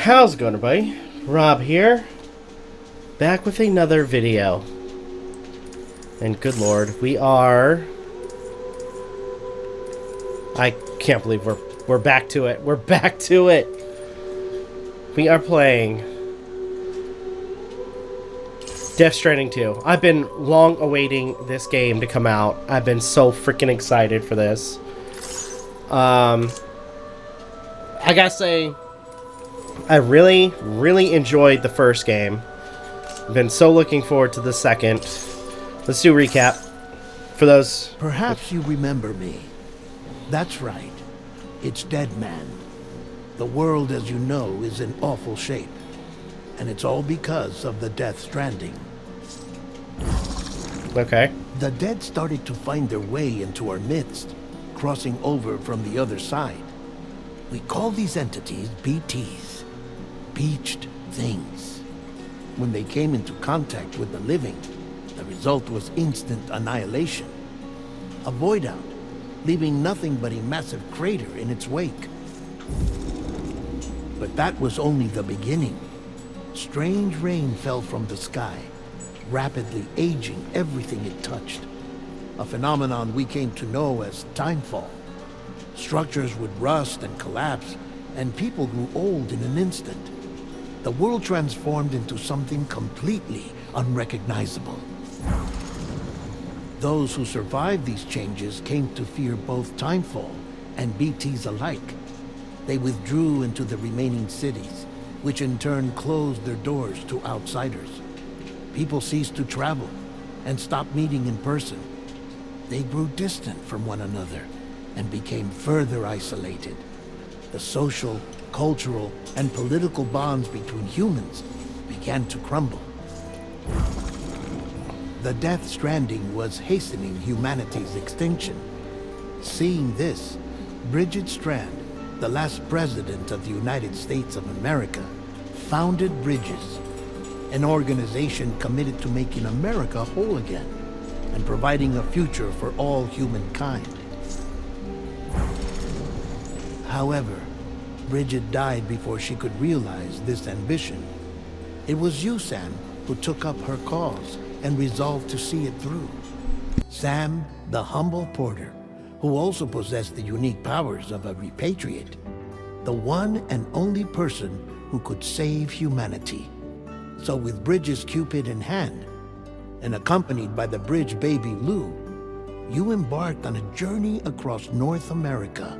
How's it going, everybody? Rob here, back with another video. And good lord, we are... I can't believe we're back to it. We're back to it. We are playing Death Stranding 2. I've been long awaiting this game to come out. I've been so freaking excited for this. I gotta say, I really enjoyed the first game. Been so looking forward to the second. Let's do a recap for those. Perhaps you remember me. That's right. It's Dead Man. The world, as you know, is in awful shape. And it's all because of the Death Stranding. Okay. The dead started to find their way into our midst, crossing over from the other side. We call these entities BTs. Beached things. When they came into contact with the living, the result was instant annihilation. A void out, leaving nothing but a massive crater in its wake. But that was only the beginning. Strange rain fell from the sky, rapidly aging everything it touched. A phenomenon we came to know as timefall. Structures would rust and collapse, and people grew old in an instant. The world transformed into something completely unrecognizable. Those who survived these changes came to fear both timefall and BTs alike. They withdrew into the remaining cities, which in turn closed their doors to outsiders. People ceased to travel and stopped meeting in person. They grew distant from one another and became further isolated. The social, cultural, and political bonds between humans began to crumble. The Death Stranding was hastening humanity's extinction. Seeing this, Bridget Strand, the last president of the United States of America, founded Bridges, an organization committed to making America whole again and providing a future for all humankind. However, Bridget died before she could realize this ambition. It was you, Sam, who took up her cause and resolved to see it through. Sam, the humble porter, who also possessed the unique powers of a repatriate. The one and only person who could save humanity. So with Bridges' Cupid in hand, and accompanied by the bridge baby Lou, you embarked on a journey across North America.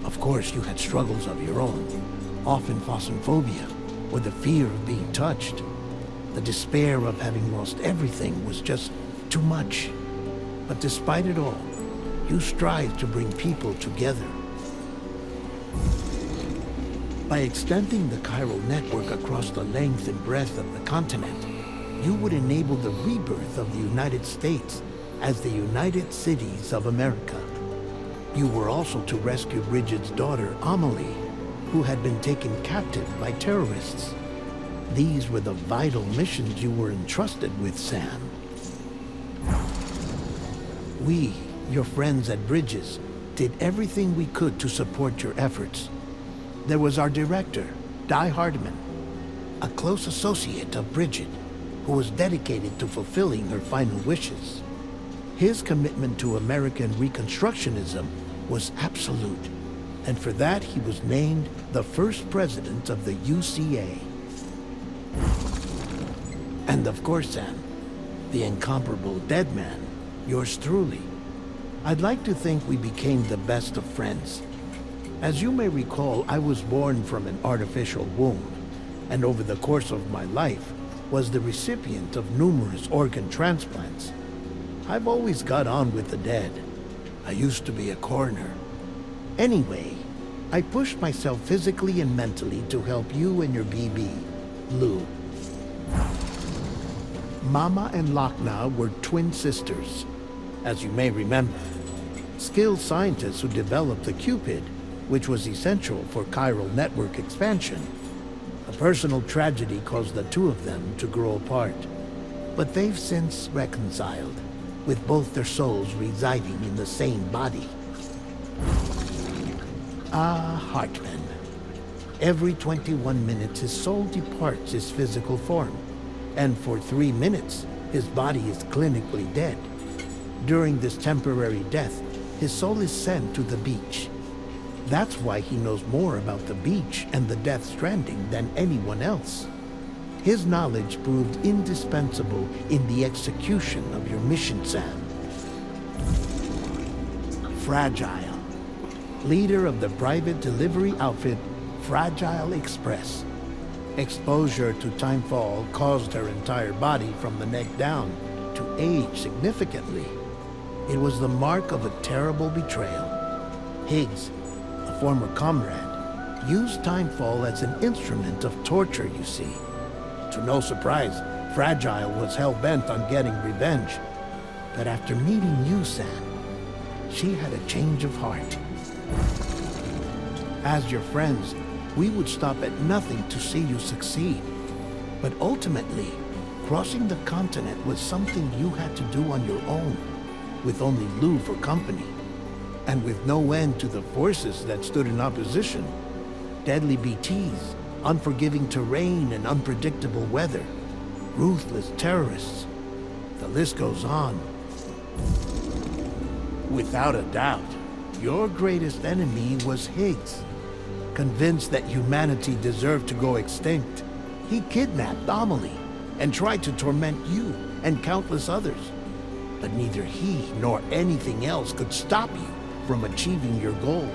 Of course, you had struggles of your own, often phosphorophobia, or the fear of being touched. The despair of having lost everything was just too much. But despite it all, you strive to bring people together. By extending the chiral network across the length and breadth of the continent, you would enable the rebirth of the United States as the United Cities of America. You were also to rescue Bridget's daughter, Amelie, who had been taken captive by terrorists. These were the vital missions you were entrusted with, Sam. We, your friends at Bridges, did everything we could to support your efforts. There was our director, Di Hardman, a close associate of Bridget, who was dedicated to fulfilling her final wishes. His commitment to American Reconstructionism was absolute, and for that he was named the first president of the UCA. And of course, Sam, the incomparable Dead Man, yours truly. I'd like to think we became the best of friends. As you may recall, I was born from an artificial womb, and over the course of my life was the recipient of numerous organ transplants. I've always got on with the dead. I used to be a coroner. Anyway, I pushed myself physically and mentally to help you and your BB, Lou. Mama and Lakna were twin sisters, as you may remember. Skilled scientists who developed the Cupid, which was essential for chiral network expansion. A personal tragedy caused the two of them to grow apart. But they've since reconciled, with both their souls residing in the same body. Hartman. Every 21 minutes his soul departs his physical form, and for 3 minutes his body is clinically dead. During this temporary death, his soul is sent to the beach. That's why he knows more about the beach and the Death Stranding than anyone else. His knowledge proved indispensable in the execution of your mission, Sam. Fragile, leader of the private delivery outfit Fragile Express. Exposure to timefall caused her entire body from the neck down to age significantly. It was the mark of a terrible betrayal. Higgs, a former comrade, used timefall as an instrument of torture, you see. To no surprise, Fragile was hell-bent on getting revenge. But after meeting you, Sam, she had a change of heart. As your friends, we would stop at nothing to see you succeed. But ultimately, crossing the continent was something you had to do on your own, with only Lou for company, and with no end to the forces that stood in opposition. Deadly BTs, unforgiving terrain and unpredictable weather, ruthless terrorists. The list goes on. Without a doubt, your greatest enemy was Higgs. Convinced that humanity deserved to go extinct, he kidnapped Amelie and tried to torment you and countless others. But neither he nor anything else could stop you from achieving your goal.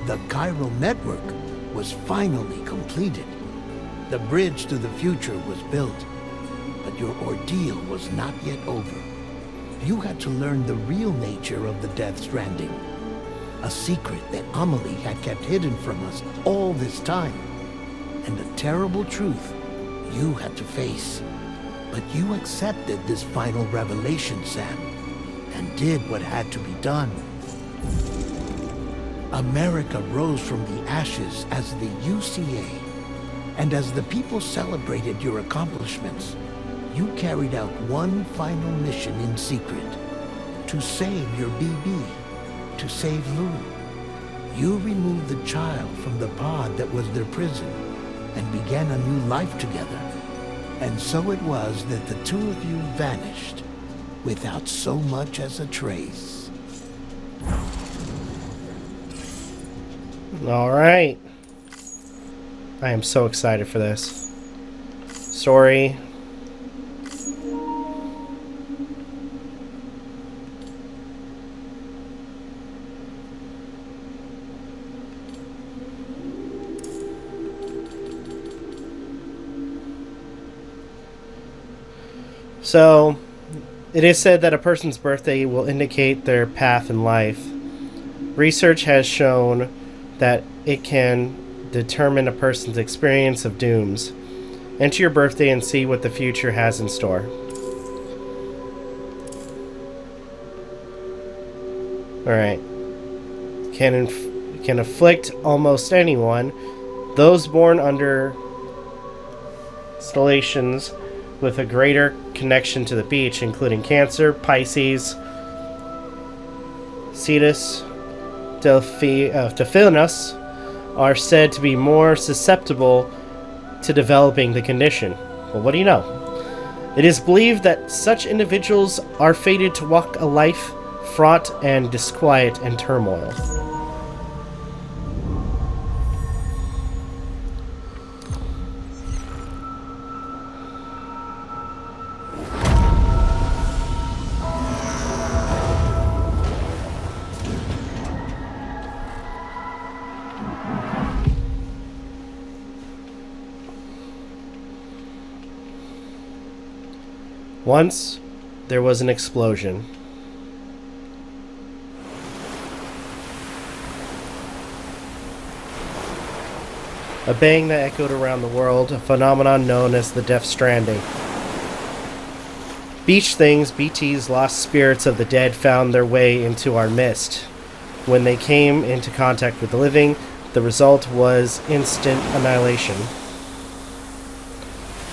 The chiral network was finally completed. The bridge to the future was built, but your ordeal was not yet over. You had to learn the real nature of the Death Stranding. A secret that Amelie had kept hidden from us all this time. And a terrible truth you had to face. But you accepted this final revelation, Sam, and did what had to be done. America rose from the ashes as the UCA. And as the people celebrated your accomplishments, you carried out one final mission in secret. To save your BB. To save Lou. You removed the child from the pod that was their prison and began a new life together. And so it was that the two of you vanished without so much as a trace. All right. I am so excited for this. Story. So, it is said that a person's birthday will indicate their path in life. Research has shown that it can determine a person's experience of dooms. Enter your birthday and see what the future has in store. Alright. Can afflict almost anyone. Those born under constellations with a greater connection to the beach, including Cancer, Pisces, Cetus, Delphinus, are said to be more susceptible to developing the condition. Well, what do you know? It is believed that such individuals are fated to walk a life fraught and disquiet and turmoil. Once, there was an explosion. A bang that echoed around the world, a phenomenon known as the Death Stranding. Beach things, BTs, lost spirits of the dead, found their way into our midst. When they came into contact with the living, the result was instant annihilation.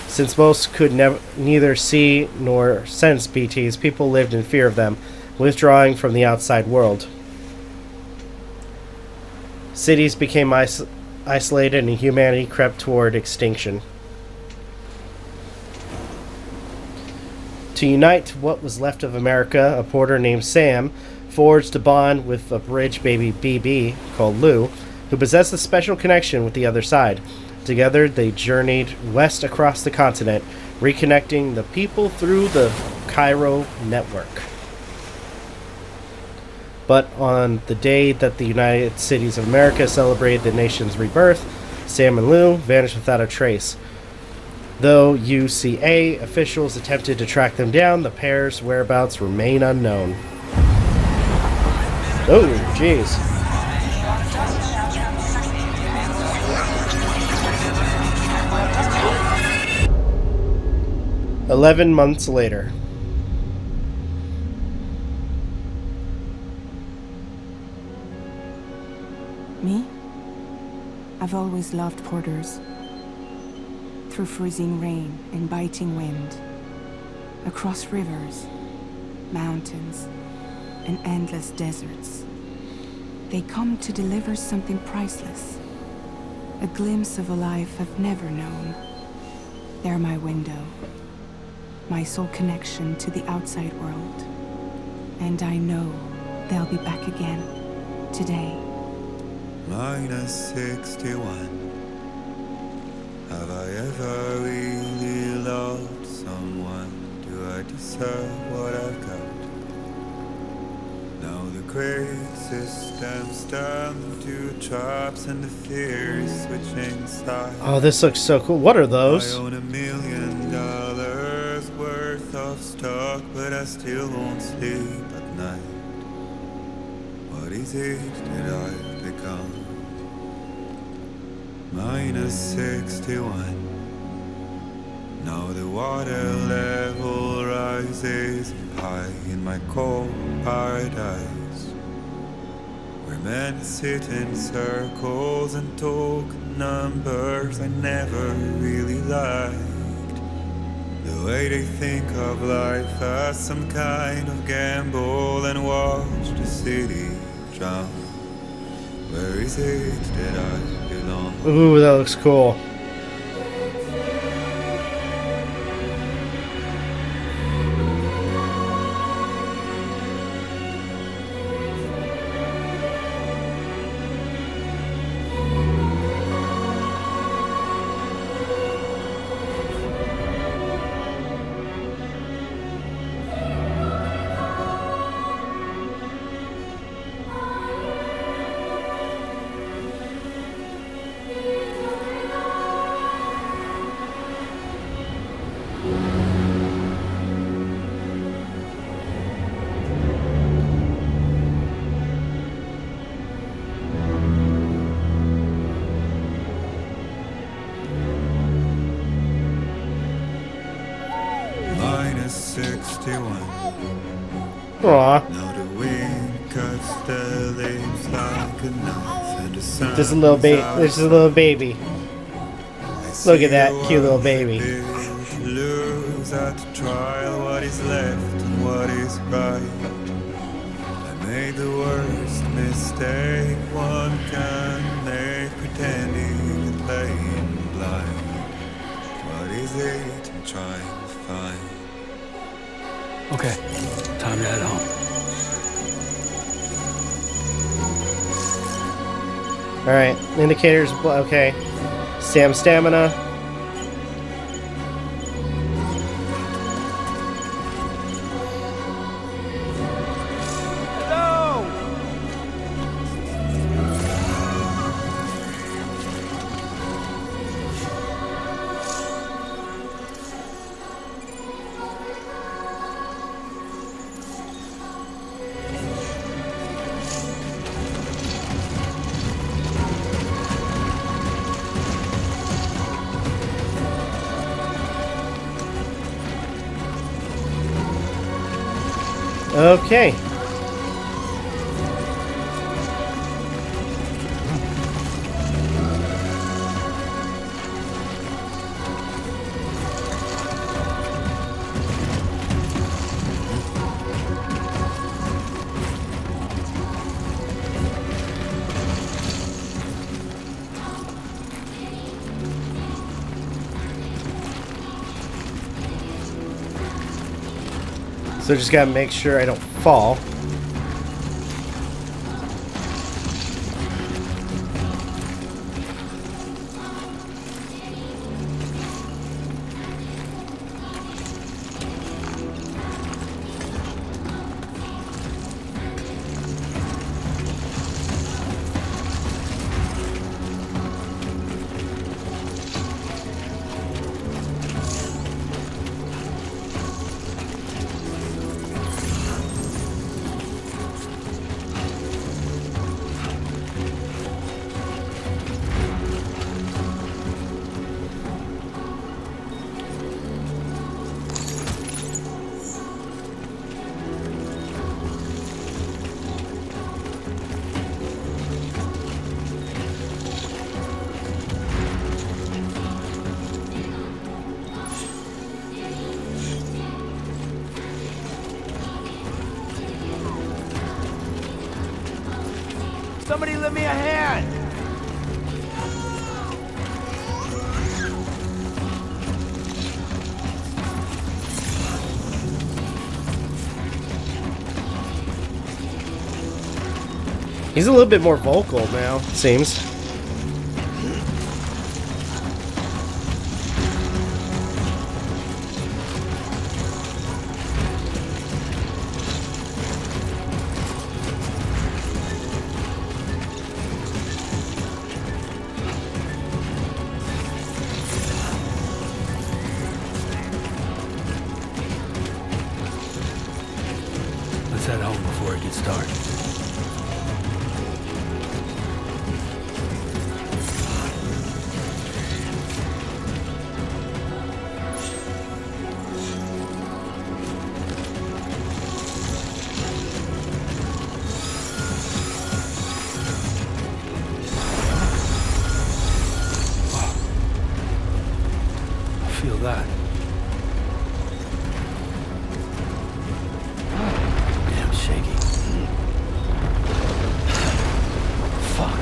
Since most could neither see nor sense BTs, people lived in fear of them, withdrawing from the outside world. Cities became isolated and humanity crept toward extinction. To unite what was left of America, a porter named Sam forged a bond with a bridge baby BB called Lou, who possessed a special connection with the other side. Together, they journeyed west across the continent, reconnecting the people through the Cairo network. But on the day that the United Cities of America celebrated the nation's rebirth, Sam and Lou vanished without a trace. Though UCA officials attempted to track them down, the pair's whereabouts remain unknown. Oh, jeez. "11 months later." Me? I've always loved porters. Through freezing rain and biting wind, across rivers, mountains, and endless deserts, they come to deliver something priceless, a glimpse of a life I've never known. They're my window, my sole connection to the outside world, and I know they'll be back again today. -61. Have I ever really loved someone? Do I deserve what I've got? Now the great systems turn to traps and the fears switching sides. Oh, this looks so cool. What are I those? own $1 million worth of stock, but I still won't sleep at night. What is it that I've become? -61. Now the water level rises high in my cold paradise, where men sit in circles and talk numbers I never really liked. The way they think of life as some kind of gamble and watch the city drown. Where is it that I belong? Ooh, that looks cool. Aw. Now the wind cuts the leaves like a knife, and the sun There's a little baby. There's a little baby. Look at that cute little baby. Lose at trial what is left and what is right. I made the worst mistake one can make, pretending and playing blind. What is it I'm trying to find? Okay, time to head home. Alright, indicators. Okay. Sam stamina. Okay. So just gotta make sure I don't fall. Somebody lend me a hand! He's a little bit more vocal now, it seems. Let's head home before it gets dark. Feel that. Damn shaky. Fuck.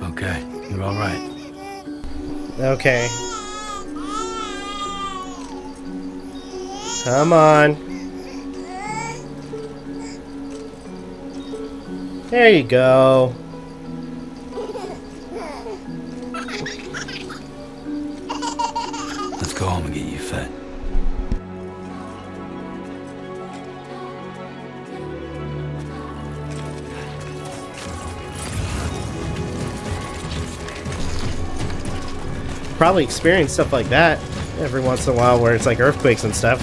Okay, you're all right. Okay. Come on. There you go. Let's go home and get you fed. Probably experience stuff like that every once in a while where it's like earthquakes and stuff.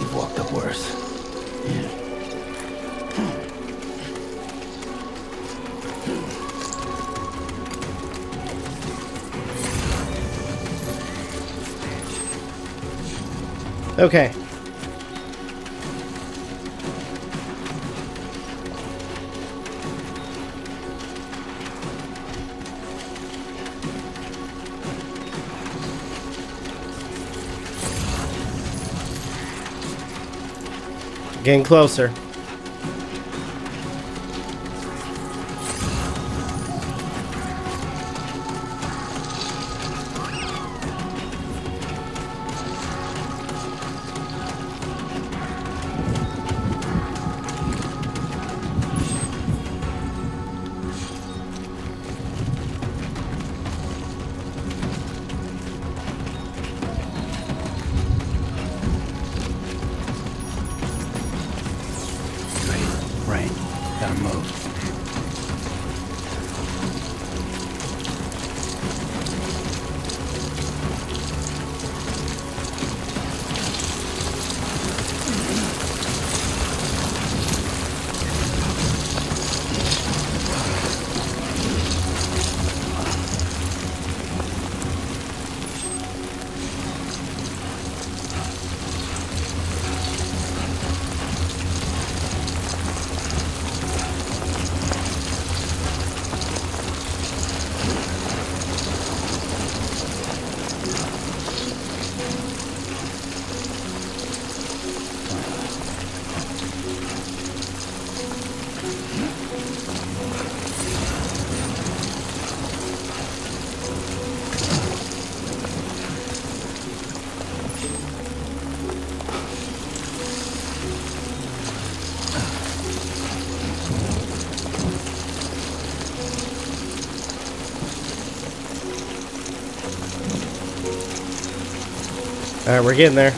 You've walked up worse. Okay. Getting closer. Rain. Gotta move. Alright, we're getting there.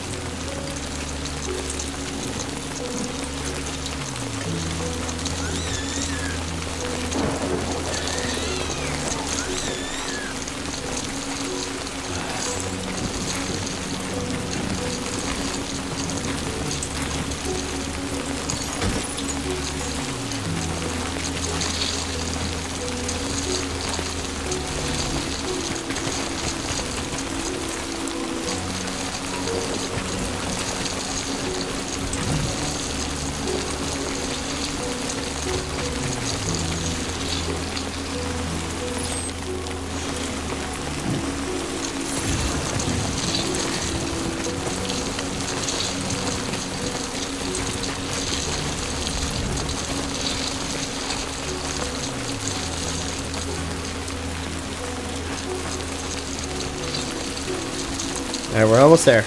Alright, we're almost there.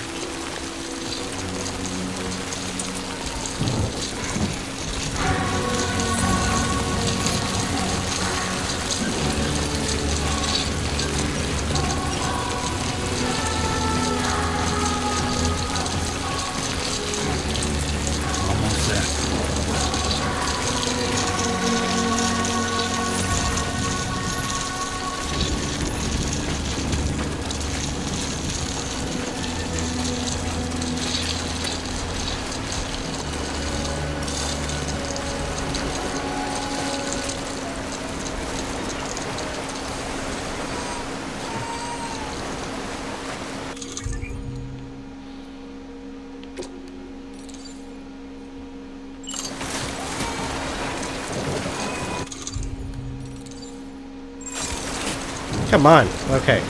Almost there. Come on. Okay.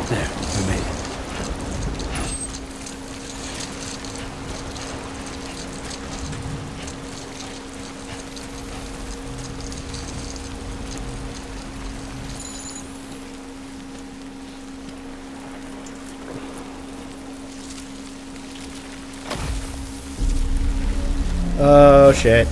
There, we made it. Oh shit.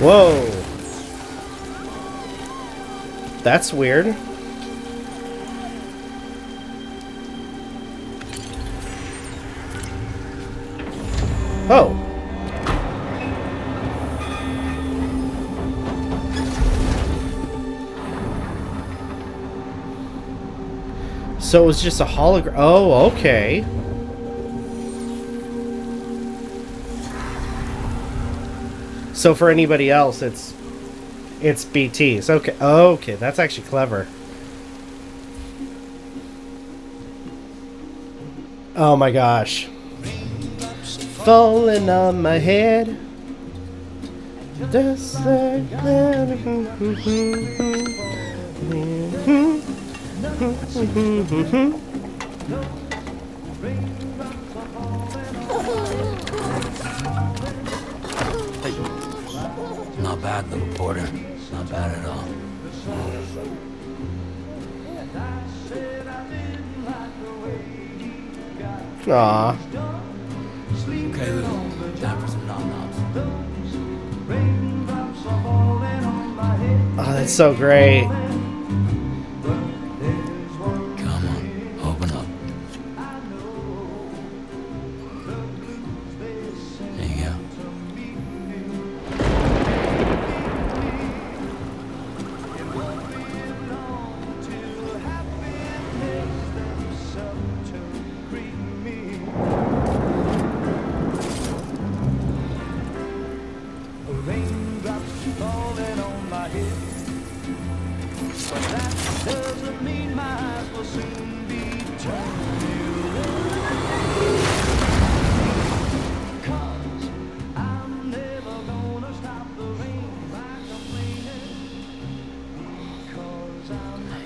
Whoa. That's weird. Oh. So it was just a hologram. Oh, okay. So for anybody else, it's BTs. Okay. Okay, that's actually clever. Oh my gosh. Falling on my head. Just like that. Not bad, little porter. Not bad at all. Aw. Okay, little. Time for some nom-noms. Oh, that's so great. Come on, open up. There you go.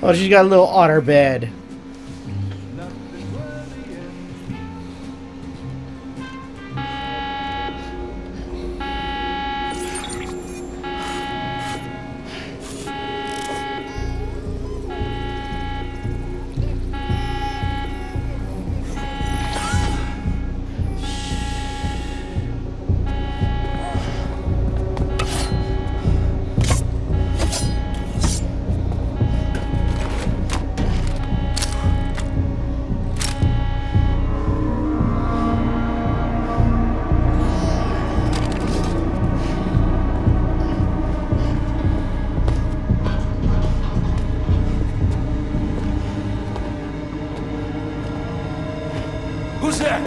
Oh, she's got a little otter bed. Who's there?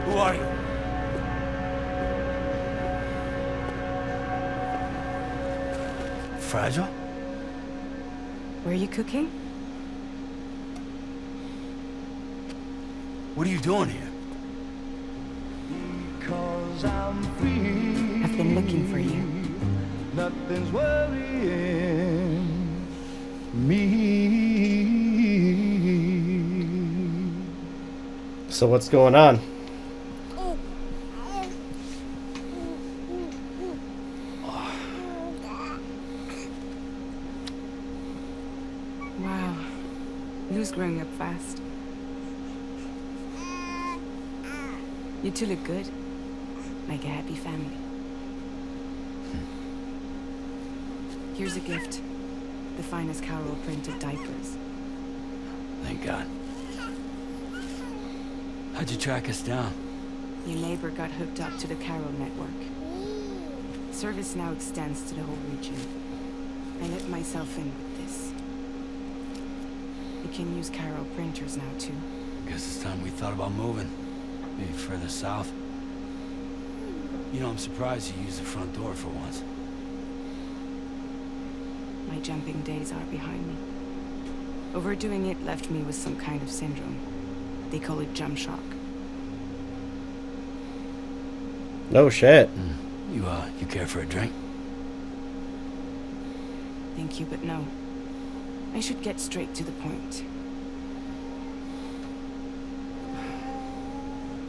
Who are you? Fragile? Were you cooking? What are you doing here? I've been looking for you. Nothing's worrying me. So what's going on? Wow. Lou's growing up fast. You two look good. Like a happy family. Here's a gift. The finest Carol printed diapers. Thank God. How'd you track us down? Your neighbor got hooked up to the Carol network. Service now extends to the whole region. I let myself in with this. You can use Carol printers now too. Guess it's time we thought about moving. Maybe further south. You know, I'm surprised you used the front door for once. My jumping days are behind me. Overdoing it left me with some kind of syndrome. They call it jump shock. No shit. You care for a drink? Thank you, but no. I should get straight to the point.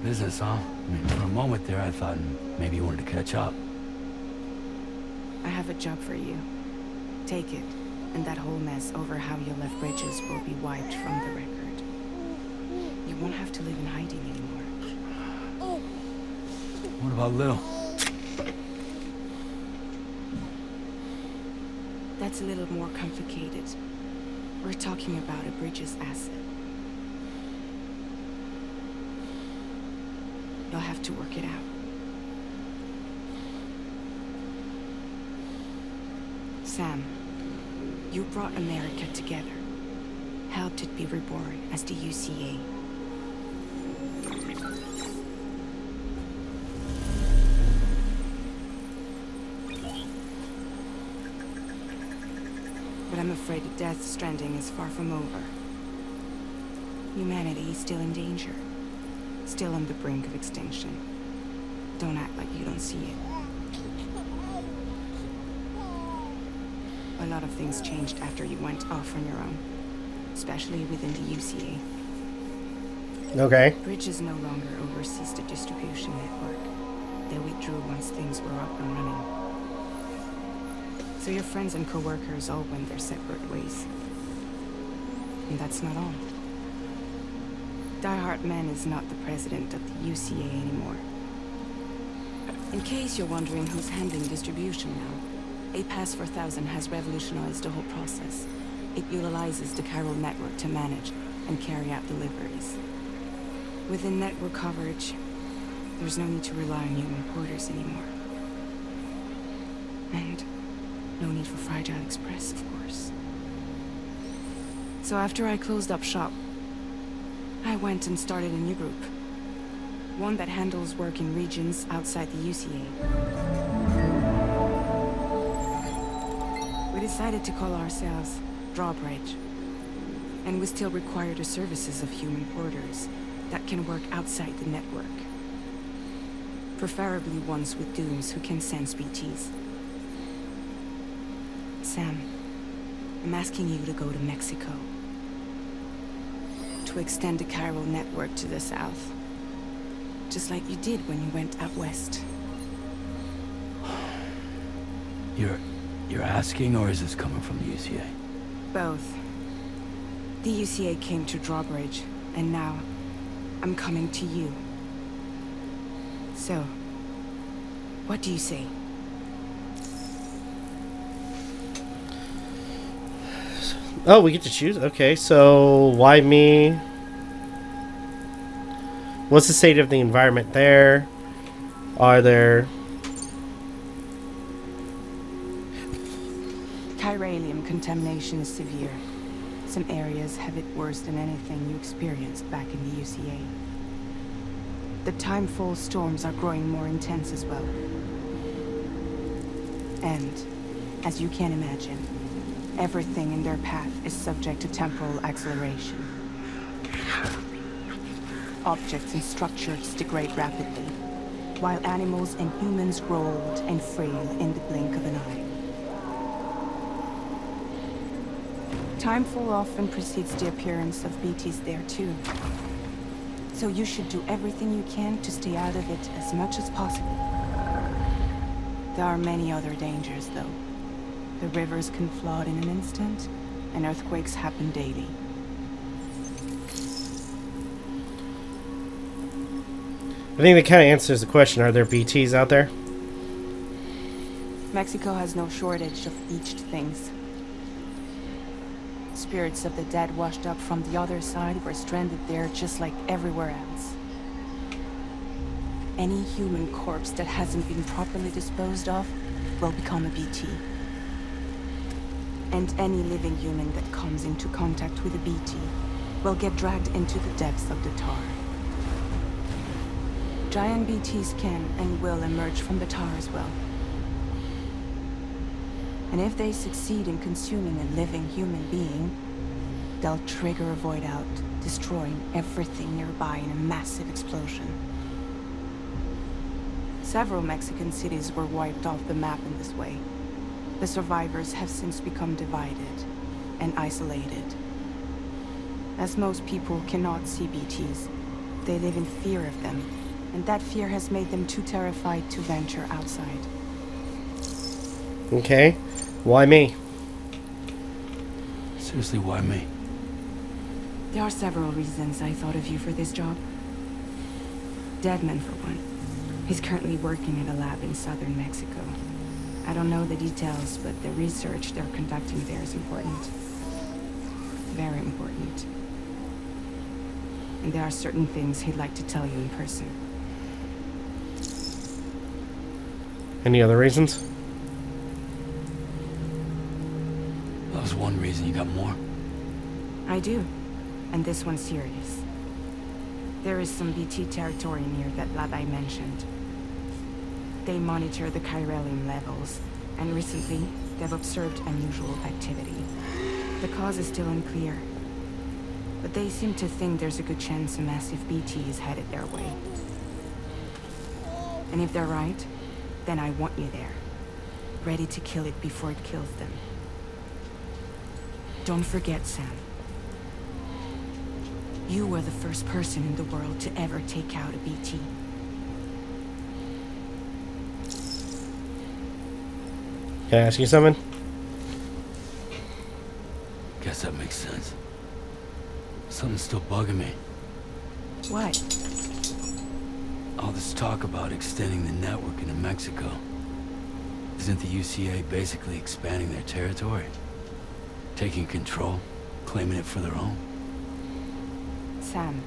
Business, huh? I mean, for a moment there, I thought maybe you wanted to catch up. I have a job for you. Take it, and that whole mess over how you left Bridges will be wiped from the record. You won't have to live in hiding anymore. What about Lil? That's a little more complicated. We're talking about a Bridges asset. You'll have to work it out. Sam, you brought America together. Helped it be reborn as the UCA. But I'm afraid that Death Stranding is far from over. Humanity is still in danger. Still on the brink of extinction. Don't act like you don't see it. A lot of things changed after you went off on your own. Especially within the UCA. Okay. Bridges no longer oversees the distribution network. They withdrew once things were up and running. So your friends and co-workers all went their separate ways. And that's not all. Die Hartman is not the president of the UCA anymore. In case you're wondering who's handling distribution now, a Pass 4000 has revolutionized the whole process. It utilizes the chiral network to manage and carry out deliveries. Within network coverage, there's no need to rely on human porters anymore. And no need for Fragile Express, of course. So after I closed up shop, I went and started a new group. One that handles work in regions outside the UCA. We decided to call ourselves Drawbridge. And we still require the services of human porters that can work outside the network. Preferably ones with dooms who can sense BTs. Sam, I'm asking you to go to Mexico. To extend the chiral network to the south. Just like you did when you went out west. You're asking, or is this coming from the UCA? Both. The UCA came to Drawbridge, and now I'm coming to you. So, what do you say? Oh, we get to choose? Okay, so why me? What's the state of the environment there? Are there... Chiralium contamination is severe. Some areas have it worse than anything you experienced back in the UCA. The timefall storms are growing more intense as well. And, as you can imagine, everything in their path is subject to temporal acceleration. Objects and structures degrade rapidly, while animals and humans grow old and frail in the blink of an eye. Timefall often precedes the appearance of BTs there too. So you should do everything you can to stay out of it as much as possible. There are many other dangers though. The rivers can flood in an instant, and earthquakes happen daily. I think that kind of answers the question. Are there BTs out there? Mexico has no shortage of beached things. Spirits of the dead washed up from the other side were stranded there just like everywhere else. Any human corpse that hasn't been properly disposed of will become a BT. And any living human that comes into contact with a BT will get dragged into the depths of the tar. Giant BTs can and will emerge from the tar as well. And if they succeed in consuming a living human being, they'll trigger a void out, destroying everything nearby in a massive explosion. Several Mexican cities were wiped off the map in this way. The survivors have since become divided and isolated. As most people cannot see BTs, they live in fear of them, and that fear has made them too terrified to venture outside. Okay. Why me? Seriously, why me? There are several reasons I thought of you for this job. Deadman, for one. He's currently working at a lab in southern Mexico. I don't know the details, but the research they're conducting there is important. Very important. And there are certain things he'd like to tell you in person. Any other reasons? That was one reason. You got more? I do. And this one's serious. There is some BT territory near that lab I mentioned. They monitor the chiralium levels, and recently, they've observed unusual activity. The cause is still unclear, but they seem to think there's a good chance a massive BT is headed their way. And if they're right, then I want you there, ready to kill it before it kills them. Don't forget, Sam. You were the first person in the world to ever take out a BT. Can I ask you something? Guess that makes sense. Something's still bugging me. What? All this talk about extending the network into Mexico. Isn't the UCA basically expanding their territory? Taking control, claiming it for their own? Sam,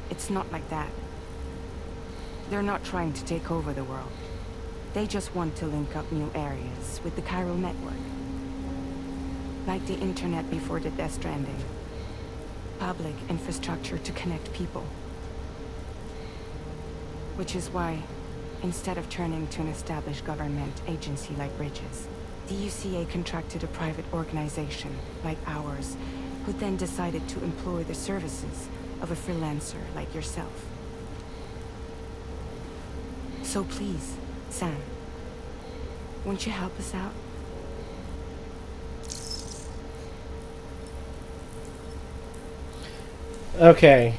it's not like that. They're not trying to take over the world. They just want to link up new areas with the chiral network. Like the internet before the Death Stranding. Public infrastructure to connect people. Which is why, instead of turning to an established government agency like Bridges, the UCA contracted a private organization like ours, who then decided to employ the services of a freelancer like yourself. So please, Sam, won't you help us out? Okay.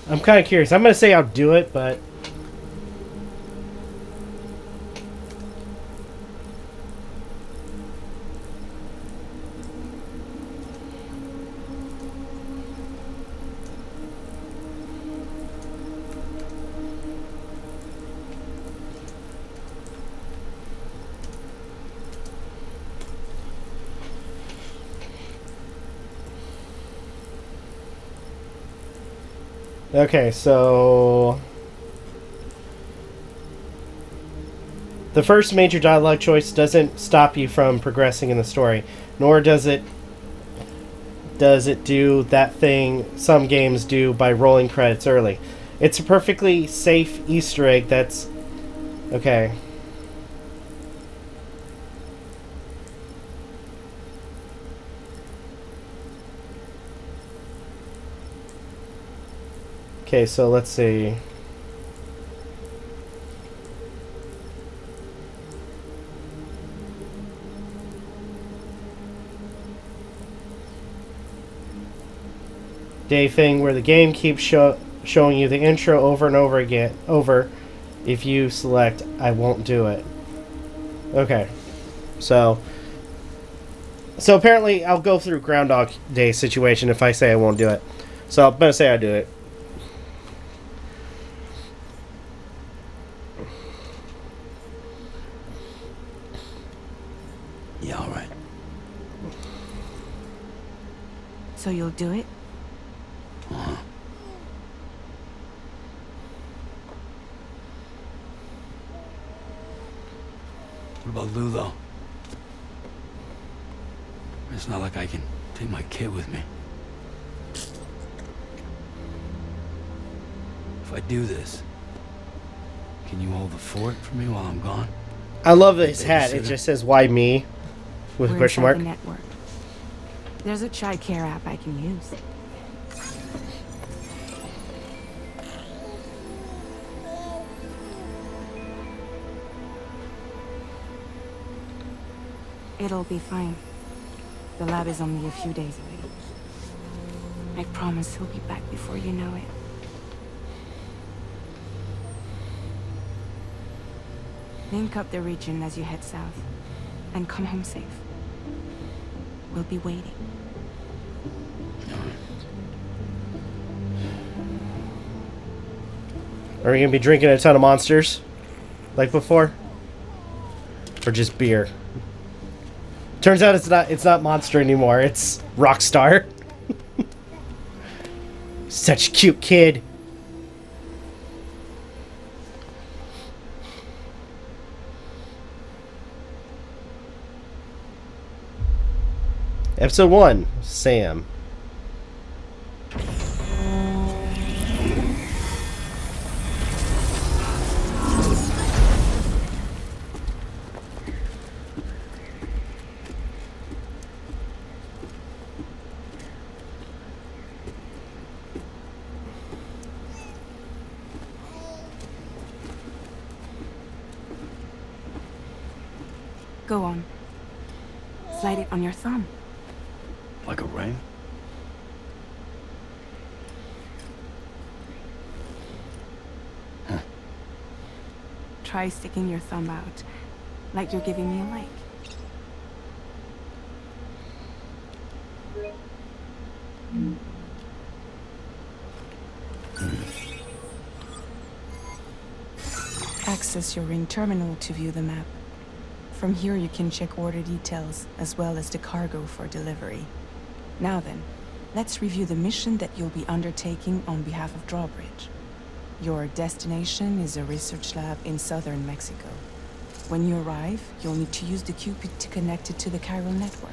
I'm kind of curious. I'm going to say I'll do it, but... Okay, so... The first major dialogue choice doesn't stop you from progressing in the story, nor does it do that thing some games do by rolling credits early. It's a perfectly safe Easter egg that's... Okay. Okay, so let's see. Day thing where the game keeps showing you the intro over and over again. If you select, I won't do it. Okay. So apparently I'll go through Groundhog Day situation if I say I won't do it. So I'm going to say I do it. Yeah, all right. So you'll do it? Uh-huh. What about Lou, though? It's not like I can take my kid with me. If I do this, can you hold the fort for me while I'm gone? I love his hat. It just says, "Why me?" with a question mark. The network. There's a child care app I can use. It'll be fine. The lab is only a few days away. I promise he'll be back before you know it. Link up the region as you head south, and come home safe. We'll be waiting. Are we gonna be drinking a ton of monsters, like before, or just beer? Turns out it's not Monster anymore. It's Rockstar. Such a cute kid. Episode 1, Sam. Go on. Slide it on your thumb. Like a ring? Try sticking your thumb out, like you're giving me a like. Access your ring terminal to view the map. From here you can check order details, as well as the cargo for delivery. Now then, let's review the mission that you'll be undertaking on behalf of Drawbridge. Your destination is a research lab in southern Mexico. When you arrive, you'll need to use the Cupid to connect it to the Chiral network.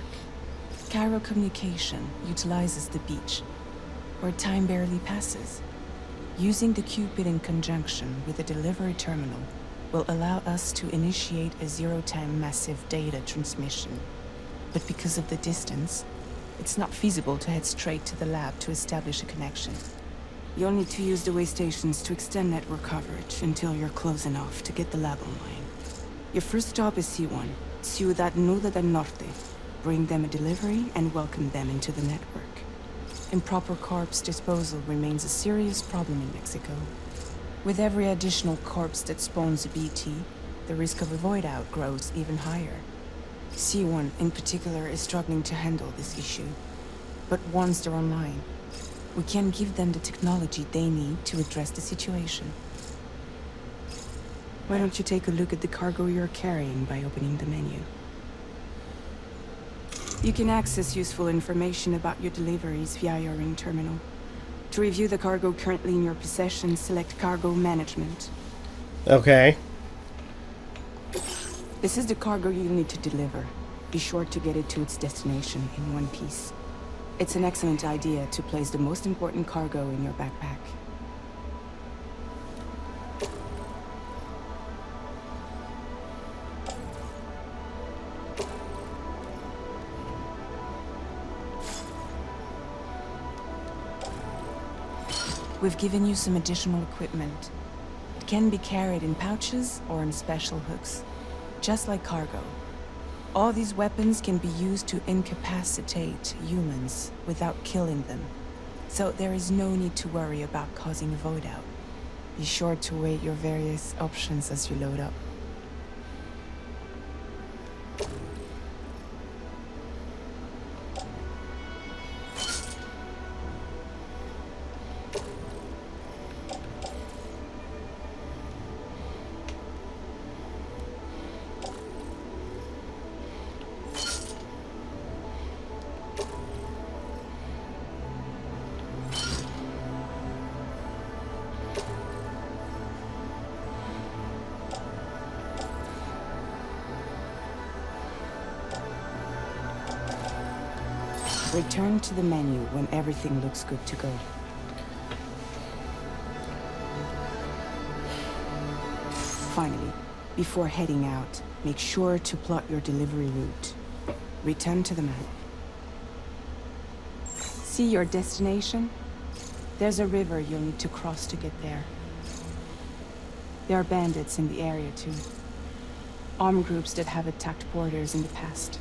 Chiral communication utilizes the beach, where time barely passes. Using the Cupid in conjunction with the delivery terminal will allow us to initiate a zero-time massive data transmission. But because of the distance, it's not feasible to head straight to the lab to establish a connection. You'll need to use the way stations to extend network coverage until you're close enough to get the lab online. Your first stop is C1, Ciudad Nuda del Norte. Bring them a delivery and welcome them into the network. Improper corpse disposal remains a serious problem in Mexico. With every additional corpse that spawns a BT, the risk of a void out grows even higher. C1 in particular is struggling to handle this issue. But once they're online, we can give them the technology they need to address the situation. Why don't you take a look at the cargo you're carrying by opening the menu? You can access useful information about your deliveries via your ring terminal. To review the cargo currently in your possession, select Cargo Management. Okay. This is the cargo you'll need to deliver. Be sure to get it to its destination in one piece. It's an excellent idea to place the most important cargo in your backpack. We've given you some additional equipment. It can be carried in pouches or in special hooks, just like cargo. All these weapons can be used to incapacitate humans without killing them, so there is no need to worry about causing a void out. Be sure to weigh your various options as you load up. Return to the menu when everything looks good to go. Finally, before heading out, make sure to plot your delivery route. Return to the map. See your destination? There's a river you'll need to cross to get there. There are bandits in the area too. Armed groups that have attacked borders in the past.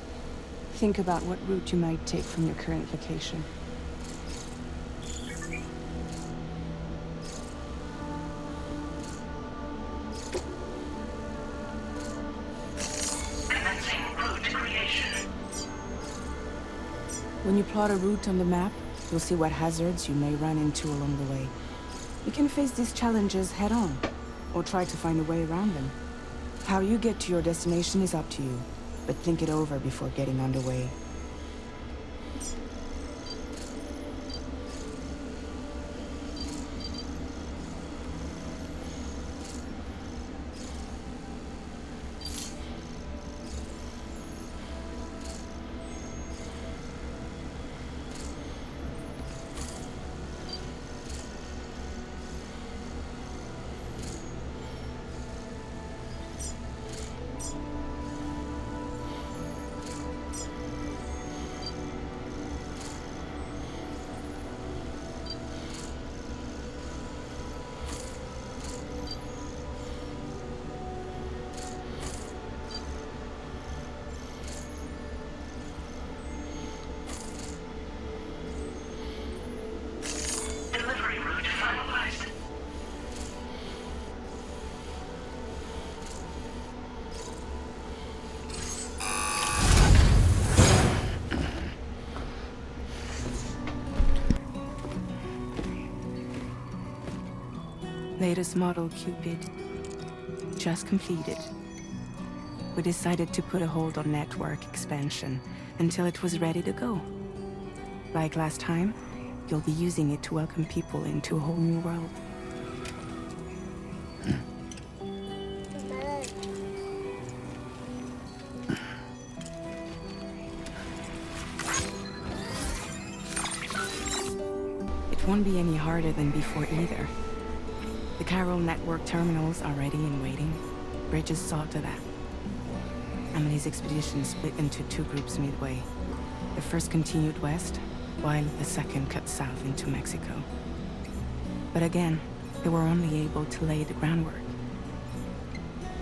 Think about what route you might take from your current location. When you plot a route on the map, you'll see what hazards you may run into along the way. You can face these challenges head-on, or try to find a way around them. How you get to your destination is up to you, but think it over before getting underway. Latest model Cupid. Just completed. We decided to put a hold on network expansion until it was ready to go. Like last time, you'll be using it to welcome people into a whole new world. It won't be any harder than before either. The Carol network terminals are ready and waiting. Bridges saw to that. Emily's expedition split into two groups midway. The first continued west, while the second cut south into Mexico. But again, they were only able to lay the groundwork.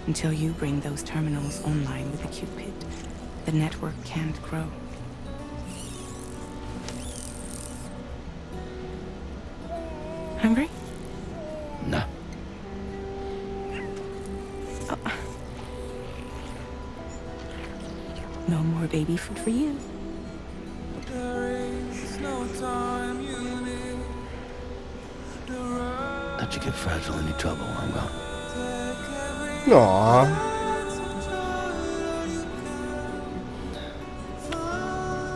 Until you bring those terminals online with the Cupid, the network can't grow. Hungry? No. Oh. No more baby food for you. Don't you get fragile any trouble while I'm gone. Aww.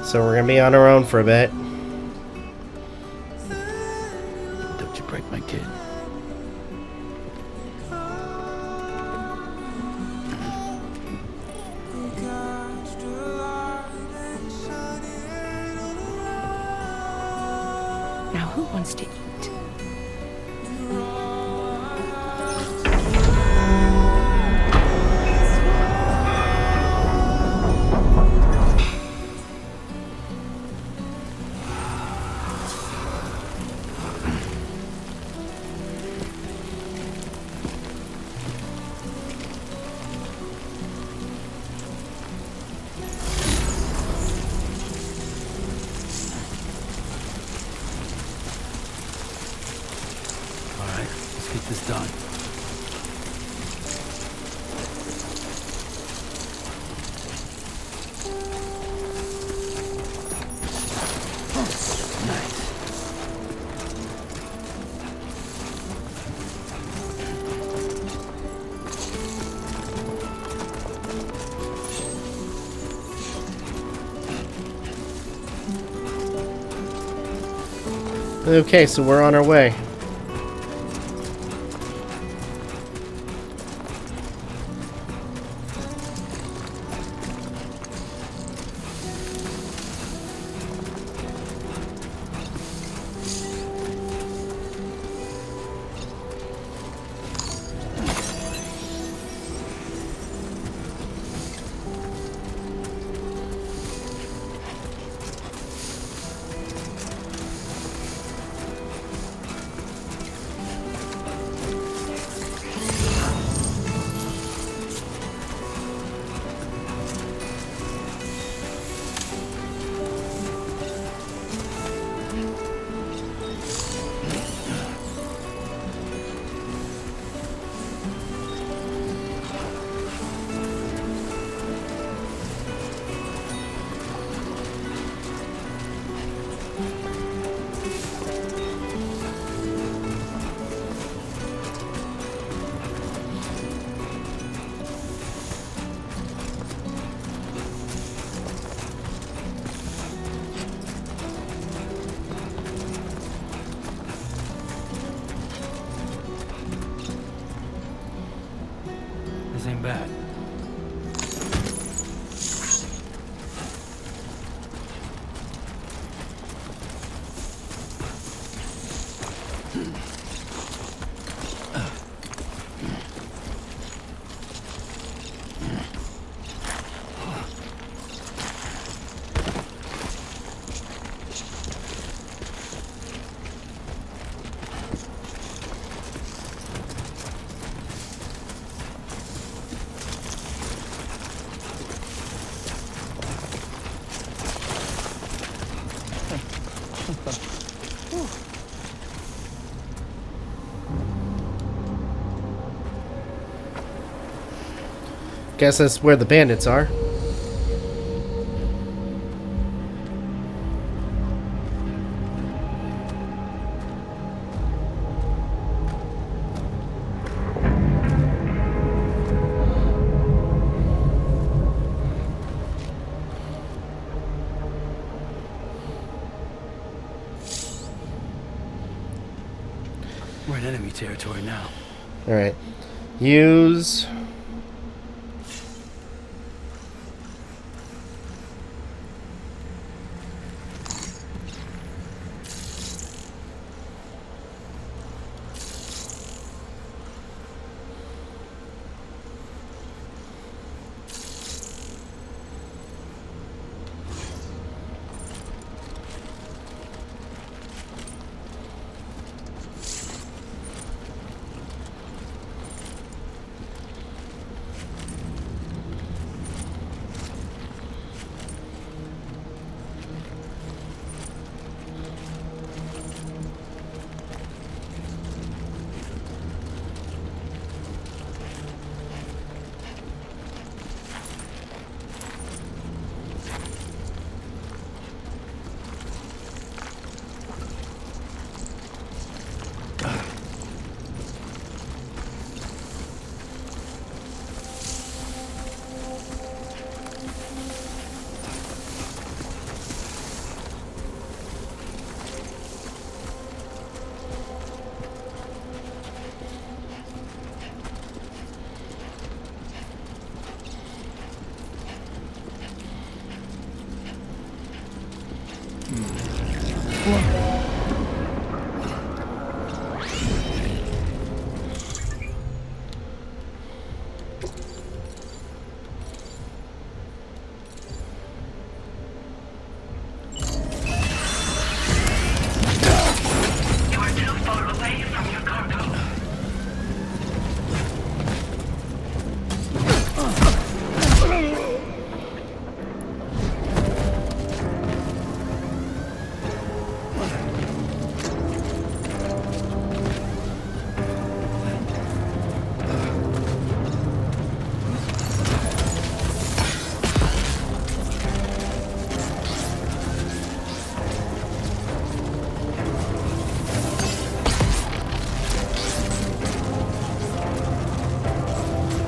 So we're gonna be on our own for a bit. Don't you break my kid. Now who wants to eat? Get this done. Nice. Okay, so we're on our way. This ain't bad. Guess that's where the bandits are. We're in enemy territory now. Alright. Use...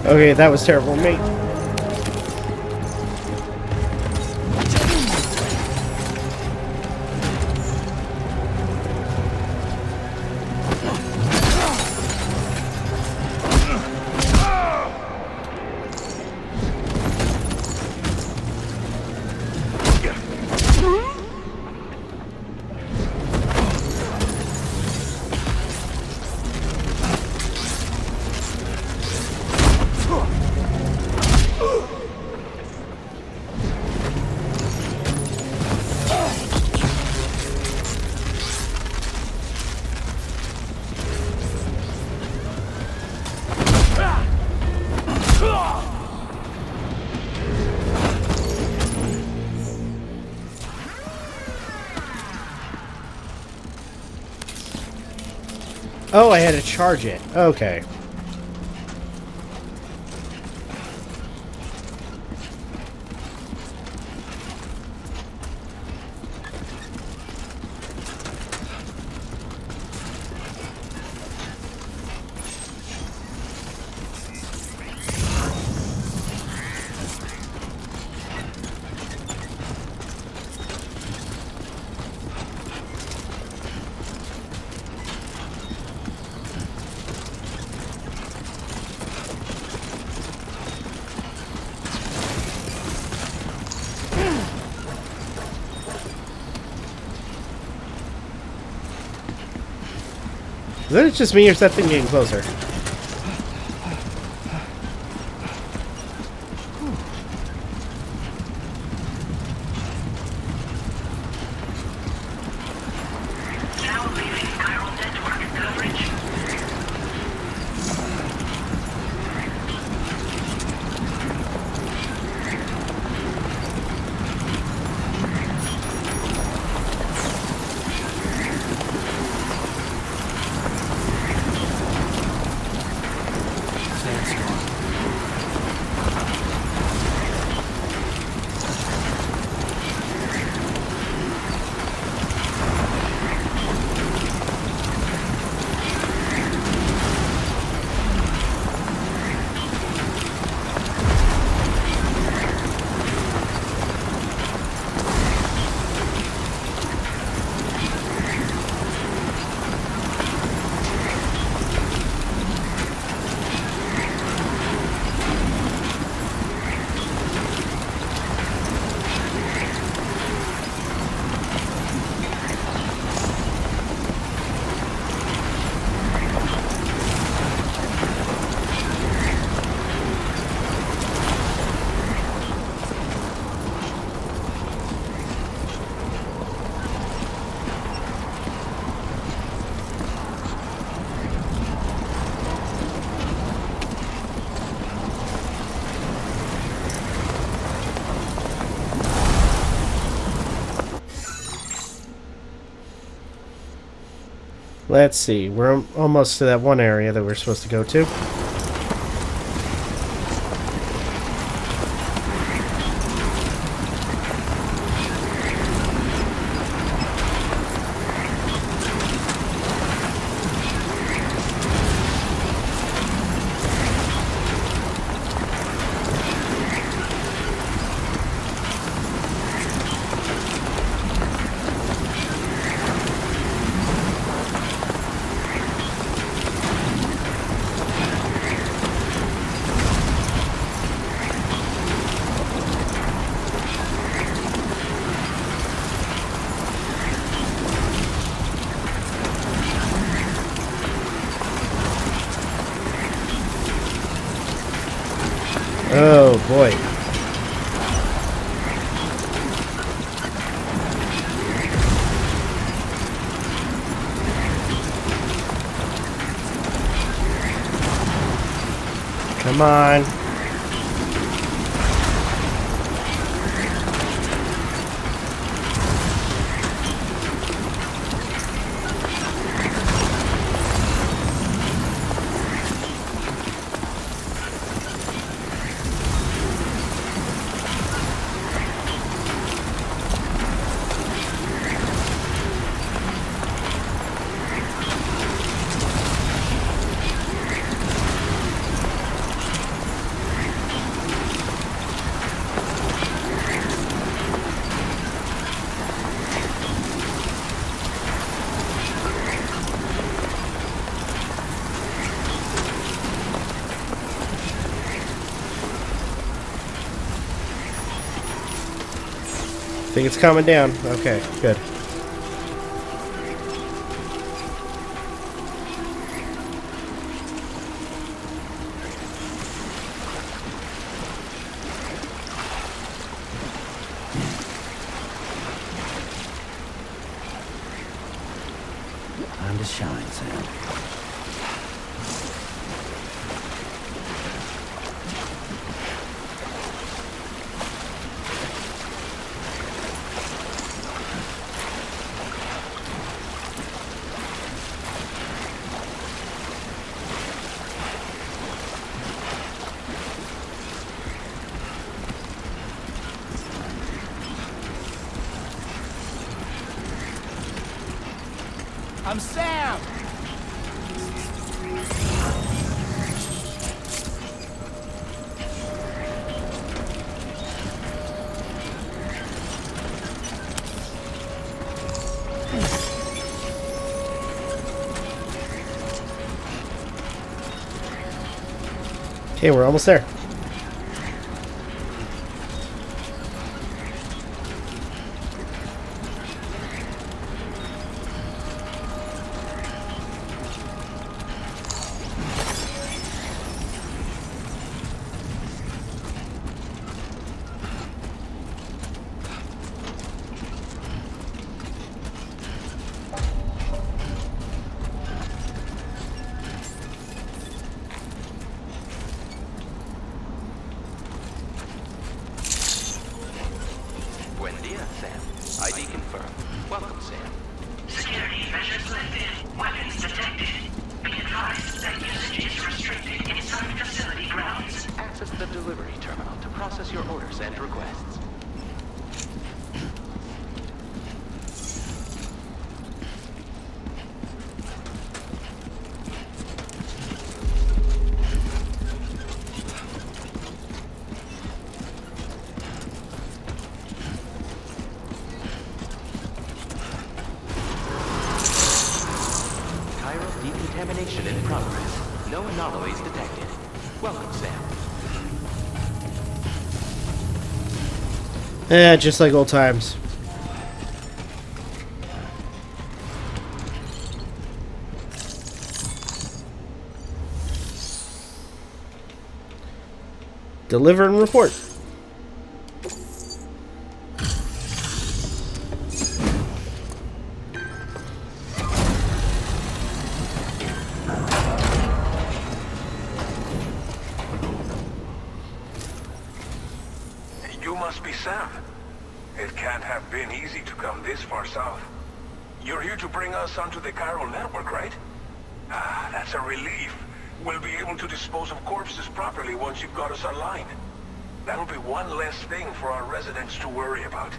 Okay, that was terrible, mate. Oh, I had to charge it. Okay. Is that just me or is that thing getting closer? Let's see. We're almost to that one area that we're supposed to go to. Oh boy. Come on. Think it's coming down. Okay, good. Time to shine, Sam. I'm Sam! Okay, we're almost there. Buen dia, Sam. ID confirmed. Welcome, Sam. Security measures lifted. Weapons detected. Be advised that usage is restricted inside facility grounds. Access the delivery terminal to process your orders and requests. Decontamination in progress. No anomalies detected. Welcome, Sam. Yeah, just like old times. Deliver and report. You must be Sam. It can't have been easy to come this far south. You're here to bring us onto the chiral network, right? Ah, that's a relief. We'll be able to dispose of corpses properly once you've got us online. That'll be one less thing for our residents to worry about.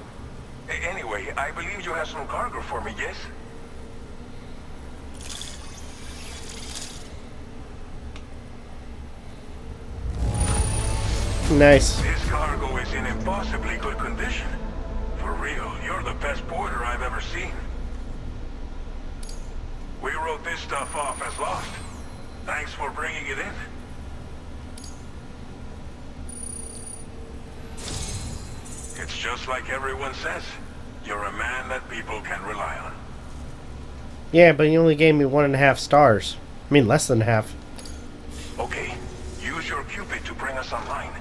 Anyway, I believe you have some cargo for me, yes? Nice. This cargo is in impossibly good condition. For real, you're the best porter I've ever seen. We wrote this stuff off as lost. Thanks for bringing it in. It's just like everyone says. You're a man that people can rely on. Yeah, but you only gave me 1.5 stars. I mean, less than half. Okay, use your Cupid to bring us online.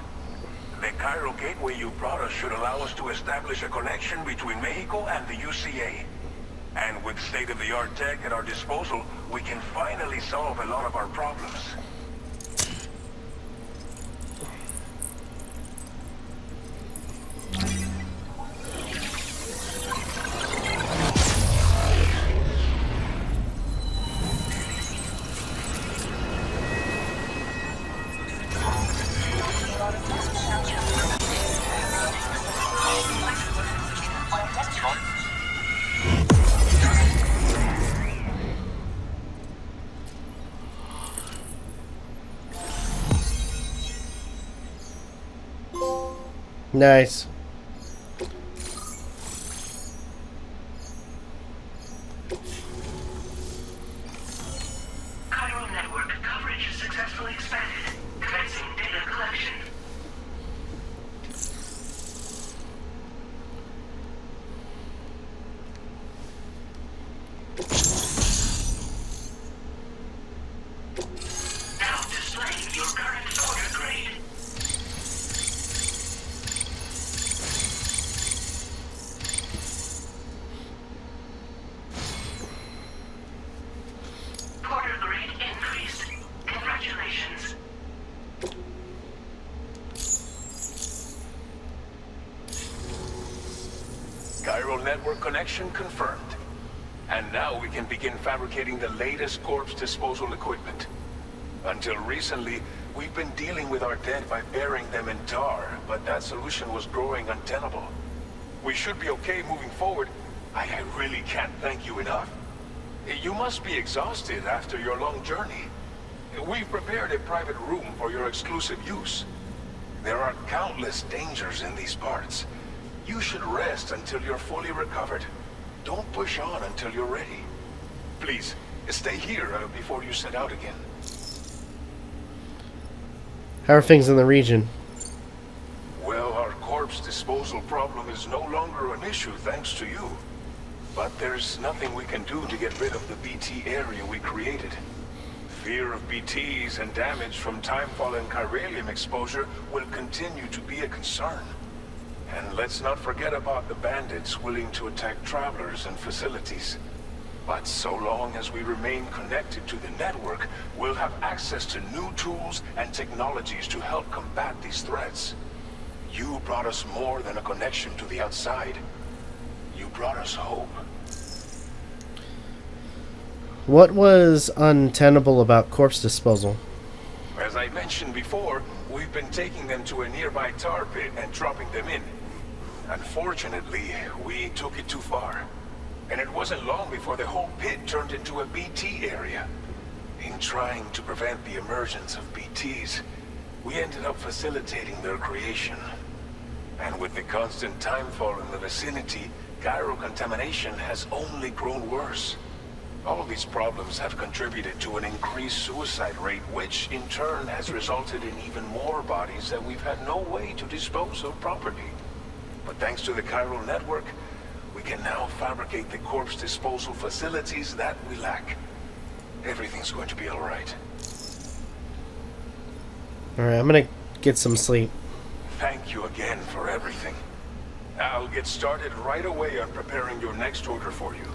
The chiral gateway you brought us should allow us to establish a connection between Mexico and the UCA. And with state-of-the-art tech at our disposal, we can finally solve a lot of our problems. Nice. Chiral network coverage successfully expanded. Commencing data collection. Now displaying your current order grade. Order grade increased. Congratulations. Chiral network connection confirmed. And now we can begin fabricating the latest corpse disposal equipment. Until recently, we've been dealing with our dead by burying them in tar, but that solution was growing untenable. We should be okay moving forward. I really can't thank you enough. You must be exhausted after your long journey. We've prepared a private room for your exclusive use. There are countless dangers in these parts. You should rest until you're fully recovered. Don't push on until you're ready. Please, stay here before you set out again. How are things in the region? Well, our corpse disposal problem is no longer an issue thanks to you. But there's nothing we can do to get rid of the BT area we created. Fear of BTs and damage from timefall and chiralium exposure will continue to be a concern. And let's not forget about the bandits willing to attack travelers and facilities. But so long as we remain connected to the network, we'll have access to new tools and technologies to help combat these threats. You brought us more than a connection to the outside. You brought us hope. What was untenable about corpse disposal? As I mentioned before, we've been taking them to a nearby tar pit and dropping them in. Unfortunately, we took it too far. And it wasn't long before the whole pit turned into a BT area. In trying to prevent the emergence of BTs, we ended up facilitating their creation. And with the constant timefall in the vicinity, chiral contamination has only grown worse. All of these problems have contributed to an increased suicide rate, which in turn has resulted in even more bodies that we've had no way to dispose of properly. But thanks to the chiral network, we can now fabricate the corpse disposal facilities that we lack. Everything's going to be all right. Alright, I'm gonna get some sleep. Thank you again for everything. I'll get started right away on preparing your next order for you.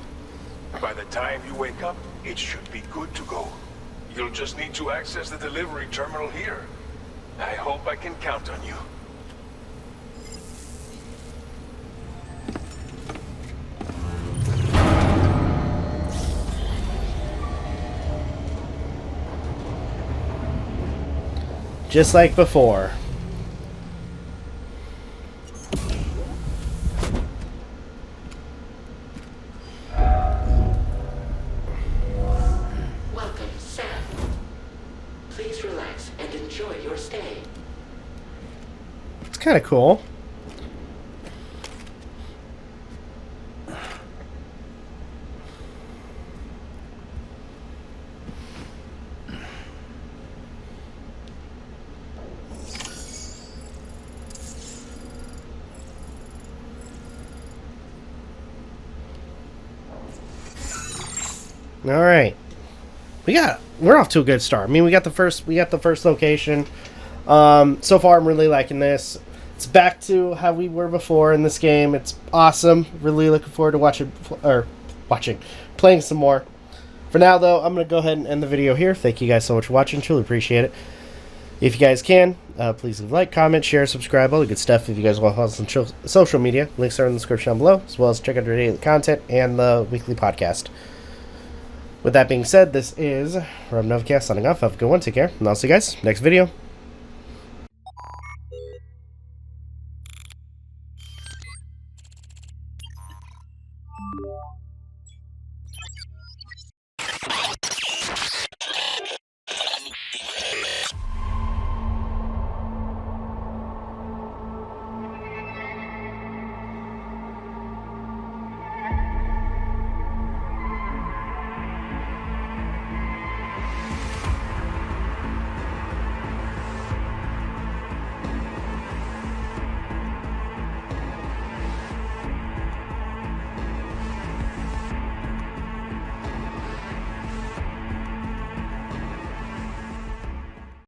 By the time you wake up, it should be good to go. You'll just need to access the delivery terminal here. I hope I can count on you. Just like before. Welcome, Sam. Please relax and enjoy your stay. It's kind of cool. All right, we're off to a good start. I mean, we got the first location. So far, I'm really liking this. It's back to how we were before in this game. It's awesome. Really looking forward to playing some more. For now, though, I'm gonna go ahead and end the video here. Thank you guys so much for watching. Truly appreciate it. If you guys can, please leave a like, comment, share, subscribe, all the good stuff. If you guys want to follow us on social media, links are in the description down below, as well as check out our daily content and the weekly podcast. With that being said, this is Novakast signing off. Have a good one. Take care. And I'll see you guys next video.